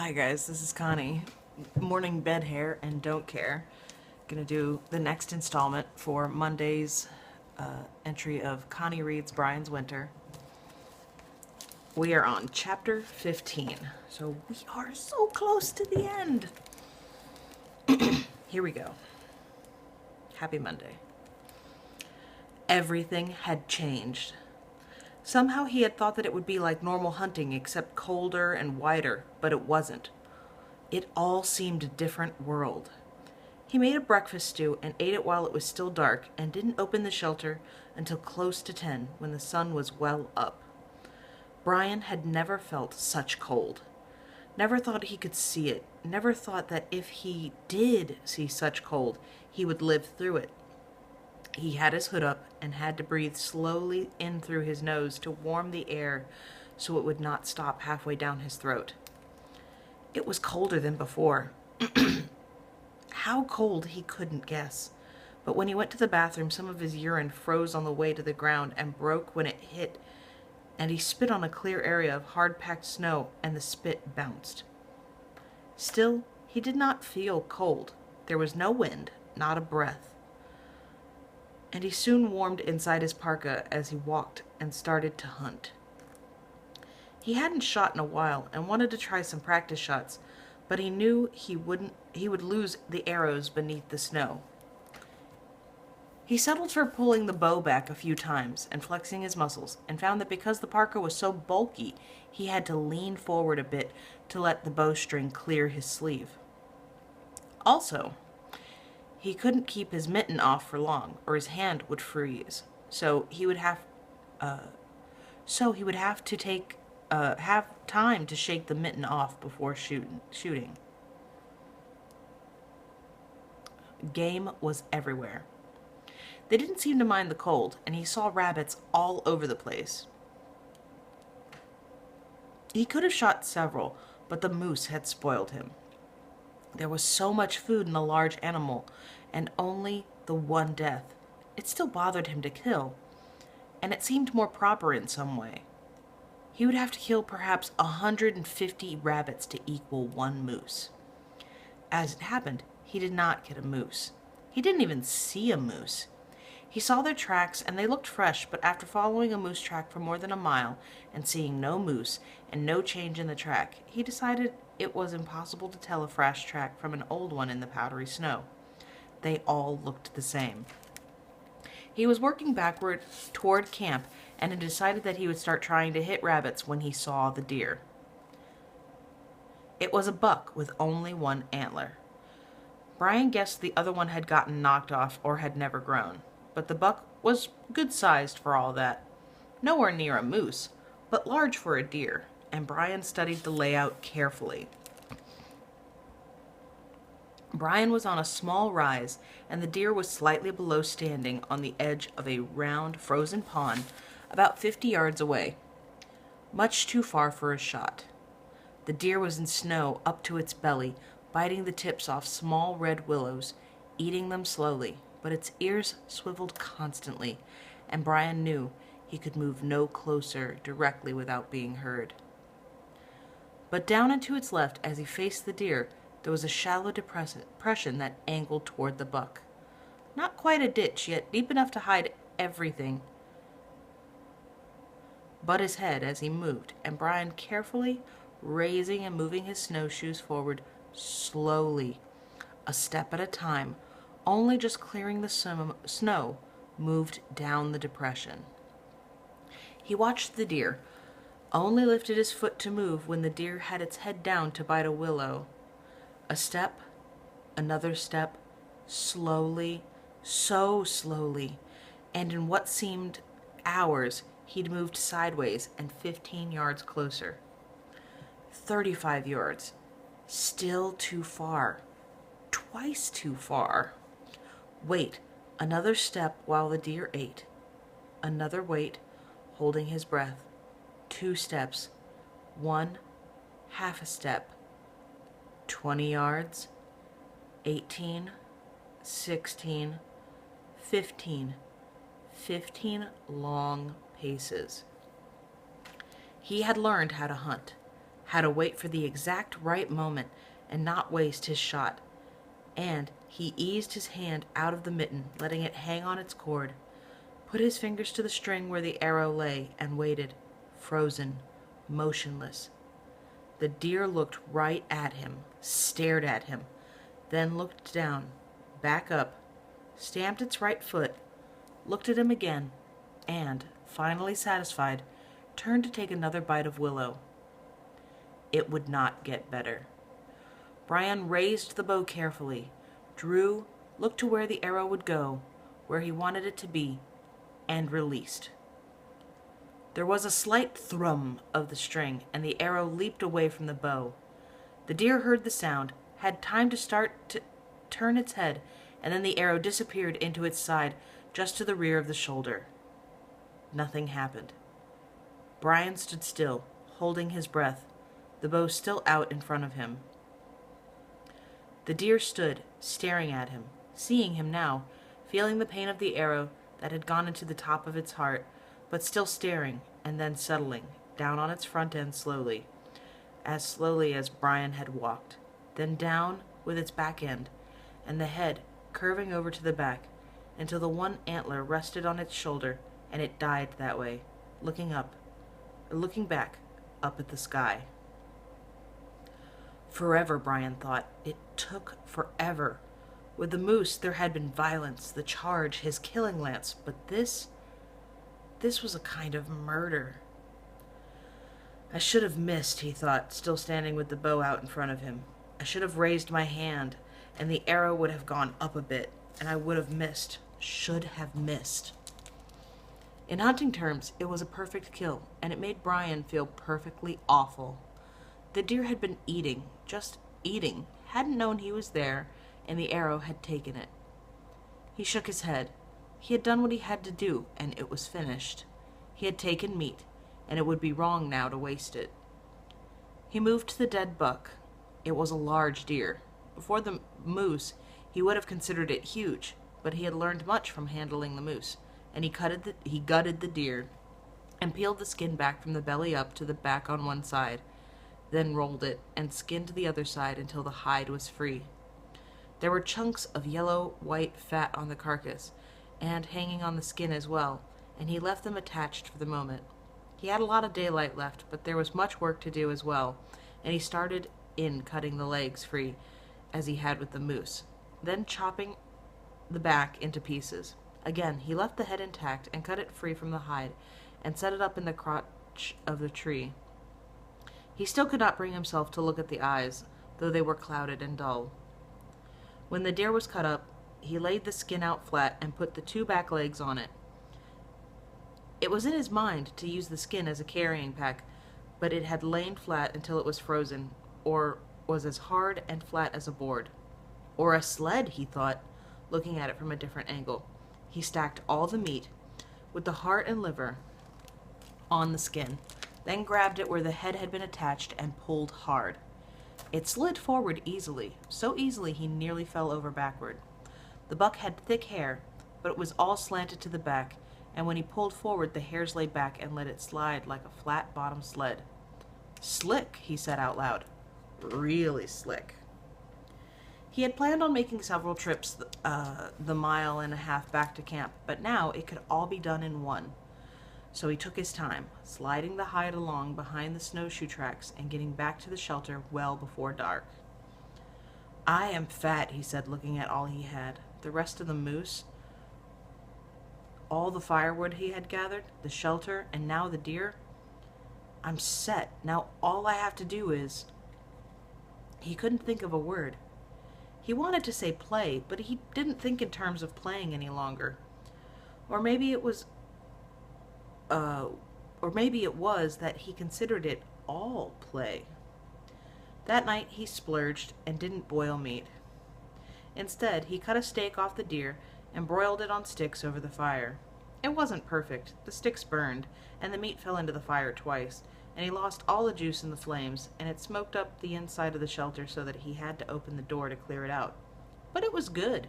Hi guys, this is Connie. Morning bed hair and don't care. Gonna do the next installment for Monday's entry of Connie reads Brian's Winter. We are on chapter 15, so we are so close to the end. Here we go. Happy Monday. Everything had changed. Somehow he had thought that it would be like normal hunting, except colder and wider, but it wasn't. It all seemed a different world. He made a breakfast stew and ate it while it was still dark, and didn't open the shelter until close to 10, when the sun was well up. Brian had never felt such cold. Never thought he could see it. Never thought that if he did see such cold, he would live through it. He had his hood up and had to breathe slowly in through his nose to warm the air so it would not stop halfway down his throat. It was colder than before. How cold he couldn't guess. But when he went to the bathroom, some of his urine froze on the way to the ground and broke when it hit, and he spit on a clear area of hard-packed snow, and the spit bounced. Still, he did not feel cold. There was no wind, not a breath. And he soon warmed inside his parka as he walked and started to hunt. He hadn't shot in a while and wanted to try some practice shots, but he knew he would lose the arrows beneath the snow. He settled for pulling the bow back a few times and flexing his muscles, and found that because the parka was so bulky, he had to lean forward a bit to let the bowstring clear his sleeve. Also, he couldn't keep his mitten off for long, or his hand would freeze. So he would have to have time to shake the mitten off before shooting. Game was everywhere. They didn't seem to mind the cold, and he saw rabbits all over the place. He could have shot several, but the moose had spoiled him. There was so much food in the large animal, and only the one death. It still bothered him to kill, and it seemed more proper in some way. He would have to kill perhaps 150 rabbits to equal one moose. As it happened, he did not get a moose. He didn't even see a moose. He saw their tracks, and they looked fresh, but after following a moose track for more than a mile and seeing no moose and no change in the track, he decided it was impossible to tell a fresh track from an old one in the powdery snow. They all looked the same. He was working backward toward camp and had decided that he would start trying to hit rabbits when he saw the deer. It was a buck with only one antler. Brian guessed the other one had gotten knocked off or had never grown, but the buck was good-sized for all that. Nowhere near a moose, but large for a deer, and Brian studied the layout carefully. Brian was on a small rise, and the deer was slightly below standing on the edge of a round, frozen pond about 50 yards away. Much too far for a shot. The deer was in snow up to its belly, biting the tips off small red willows, eating them slowly, but its ears swiveled constantly, and Brian knew he could move no closer directly without being heard. But down and to its left, as he faced the deer, there was a shallow depression that angled toward the buck. Not quite a ditch, yet deep enough to hide everything but his head as he moved, and Brian carefully raising and moving his snowshoes forward slowly, a step at a time, only just clearing the snow, moved down the depression. He watched the deer, only lifted his foot to move when the deer had its head down to bite a willow. A step, another step, slowly, so slowly, and in what seemed hours, he'd moved sideways and 15 yards closer. 35 yards. Still too far. Twice too far. Wait, another step while the deer ate. Another wait, holding his breath. 2 steps. 1, half a step. 20 yards. 18, 16, 15. 15 long paces. He had learned how to hunt, how to wait for the exact right moment and not waste his shot. And he eased his hand out of the mitten, letting it hang on its cord, put his fingers to the string where the arrow lay, and waited, frozen, motionless. The deer looked right at him, stared at him, then looked down, back up, stamped its right foot, looked at him again, and, finally satisfied, turned to take another bite of willow. It would not get better. Brian raised the bow carefully, drew, looked to where the arrow would go, where he wanted it to be, and released. There was a slight thrum of the string, and the arrow leaped away from the bow. The deer heard the sound, had time to start to turn its head, and then the arrow disappeared into its side, just to the rear of the shoulder. Nothing happened. Brian stood still, holding his breath, the bow still out in front of him. The deer stood, staring at him, seeing him now, feeling the pain of the arrow that had gone into the top of its heart, but still staring, and then settling down on its front end slowly as Brian had walked, then down with its back end, and the head curving over to the back, until the one antler rested on its shoulder, and it died that way, looking back, up at the sky. Forever, Brian thought. It took forever. With the moose, there had been violence, the charge, his killing lance, but this was a kind of murder. I should have missed, he thought, still standing with the bow out in front of him. I should have raised my hand, and the arrow would have gone up a bit, and I would have missed. Should have missed. In hunting terms, it was a perfect kill, and it made Brian feel perfectly awful. The deer had been eating, just eating, hadn't known he was there, and the arrow had taken it. He shook his head. He had done what he had to do, and it was finished. He had taken meat, and it would be wrong now to waste it. He moved to the dead buck. It was a large deer. Before the moose, he would have considered it huge, but he had learned much from handling the moose, and he gutted the deer, and peeled the skin back from the belly up to the back on one side, then rolled it and skinned the other side until the hide was free. There were chunks of yellow-white fat on the carcass, and hanging on the skin as well, and he left them attached for the moment. He had a lot of daylight left, but there was much work to do as well, and he started in cutting the legs free, as he had with the moose, then chopping the back into pieces. Again, he left the head intact and cut it free from the hide, and set it up in the crotch of the tree. He still could not bring himself to look at the eyes, though they were clouded and dull. When the deer was cut up, he laid the skin out flat and put the two back legs on it. It was in his mind to use the skin as a carrying pack, but it had lain flat until it was frozen, or was as hard and flat as a board. Or a sled, he thought, looking at it from a different angle. He stacked all the meat, with the heart and liver, on the skin, then grabbed it where the head had been attached and pulled hard. It slid forward easily, so easily he nearly fell over backward. The buck had thick hair, but it was all slanted to the back, and when he pulled forward, the hairs lay back and let it slide like a flat-bottomed sled. "Slick," he said out loud. "Really slick." He had planned on making several trips the mile and a half back to camp, but now it could all be done in one. So he took his time, sliding the hide along behind the snowshoe tracks and getting back to the shelter well before dark. "I am fat," he said, looking at all he had. The rest of the moose, all the firewood he had gathered, the shelter, and now the deer. "I'm set. Now all I have to do is..." He couldn't think of a word. He wanted to say play, but he didn't think in terms of playing any longer. Or maybe it was that he considered it all play. That night he splurged and didn't boil meat. Instead, he cut a steak off the deer and broiled it on sticks over the fire. It wasn't perfect. The sticks burned, and the meat fell into the fire twice, and he lost all the juice in the flames, and it smoked up the inside of the shelter so that he had to open the door to clear it out. But it was good.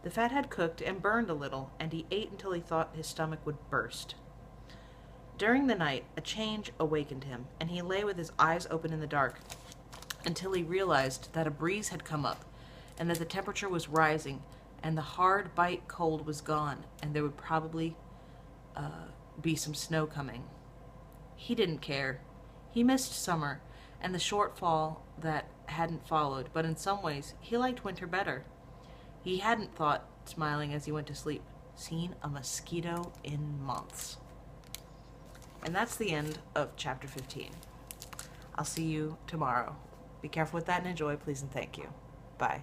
The fat had cooked and burned a little, and he ate until he thought his stomach would burst. During the night, a change awakened him, and he lay with his eyes open in the dark until he realized that a breeze had come up and that the temperature was rising and the hard bite cold was gone and there would probably be some snow coming. He didn't care. He missed summer and the short fall that hadn't followed, but in some ways he liked winter better. He hadn't thought, smiling as he went to sleep, seen a mosquito in months. And that's the end of chapter 15. I'll see you tomorrow. Be careful with that and enjoy, please and thank you. Bye.